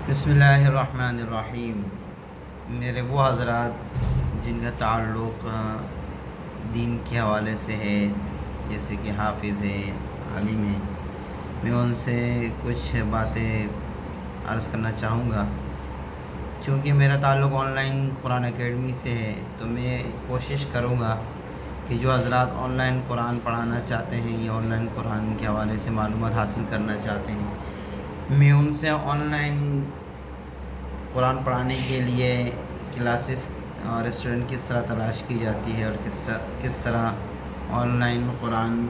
بسم اللہ الرحمن الرحیم۔ میرے وہ حضرات جن کا تعلق دین کے حوالے سے ہے، جیسے کہ حافظ ہے، عالم ہے، میں ان سے کچھ باتیں عرض کرنا چاہوں گا۔ چونکہ میرا تعلق آن لائن قرآن اکیڈمی سے ہے، تو میں کوشش کروں گا کہ جو حضرات آن لائن قرآن پڑھانا چاہتے ہیں یا آن لائن قرآن کے حوالے سے معلومات حاصل کرنا چاہتے ہیں، میں ان سے آن لائن قرآن پڑھانے کے لیے کلاسز اور اسٹوڈنٹ کس طرح تلاش کی جاتی ہے، اور کس طرح آن لائن قرآن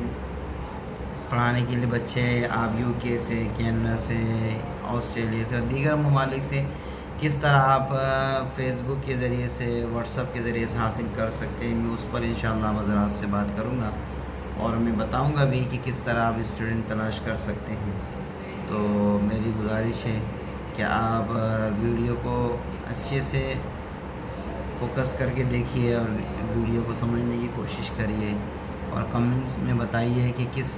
پڑھانے کے لیے بچے آپ یو کے سے، کینیڈا سے، آسٹریلیا سے اور دیگر ممالک سے کس طرح آپ فیس بک کے ذریعے سے، واٹس ایپ کے ذریعے سے حاصل کر سکتے ہیں، میں اس پر انشاءاللہ حضرات سے بات کروں گا اور میں بتاؤں گا بھی کہ کس طرح آپ اسٹوڈنٹ تلاش کر سکتے ہیں۔ تو میری گزارش ہے کہ آپ ویڈیو کو اچھے سے فوکس کر کے دیکھیے اور ویڈیو کو سمجھنے کی کوشش کریے، اور کمنٹس میں بتائیے کہ کس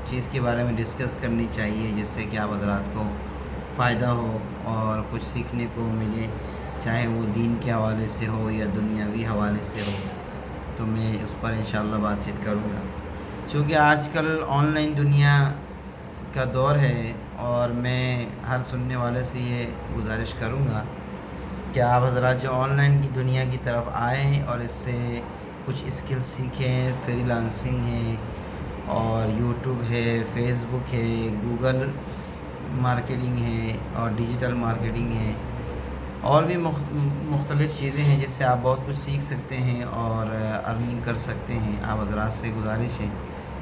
چیز کے بارے میں ڈسکس کرنی چاہیے جس سے کہ آپ حضرات کو فائدہ ہو اور کچھ سیکھنے کو ملے، چاہے وہ دین کے حوالے سے ہو یا دنیاوی حوالے سے ہو۔ تو میں اس پر انشاءاللہ بات چیت کروں گا، چونکہ آج کل آن لائن دنیا کا دور ہے، اور میں ہر سننے والے سے یہ گزارش کروں گا کہ آپ حضرات جو آن لائن کی دنیا کی طرف آئیں اور اس سے کچھ اسکل سیکھیں۔ فری لانسنگ ہے، اور یوٹیوب ہے، فیس بک ہے، گوگل مارکیٹنگ ہے، اور ڈیجیٹل مارکیٹنگ ہے، اور بھی مختلف چیزیں ہیں جس سے آپ بہت کچھ سیکھ سکتے ہیں اور ارننگ کر سکتے ہیں۔ آپ حضرات سے گزارش ہے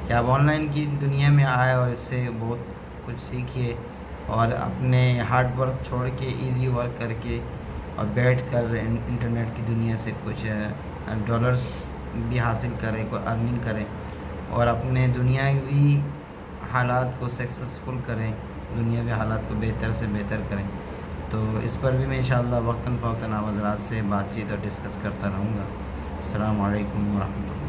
کہ آپ آن لائن کی دنیا میں آئے اور اس سے بہت کچھ سیکھیے، اور اپنے ہارڈ ورک چھوڑ کے ایزی ورک کر کے اور بیٹھ کر انٹرنیٹ کی دنیا سے کچھ ڈالرز بھی حاصل کریں، کوئی ارننگ کریں، اور اپنے دنیاوی حالات کو سکسیزفل کریں، دنیاوی حالات کو بہتر سے بہتر کریں۔ تو اس پر بھی میں انشاءاللہ وقتاً فوقتاً آپ حضرات سے بات چیت اور ڈسکس کرتا رہوں گا۔ السلام علیکم ورحمۃ اللہ۔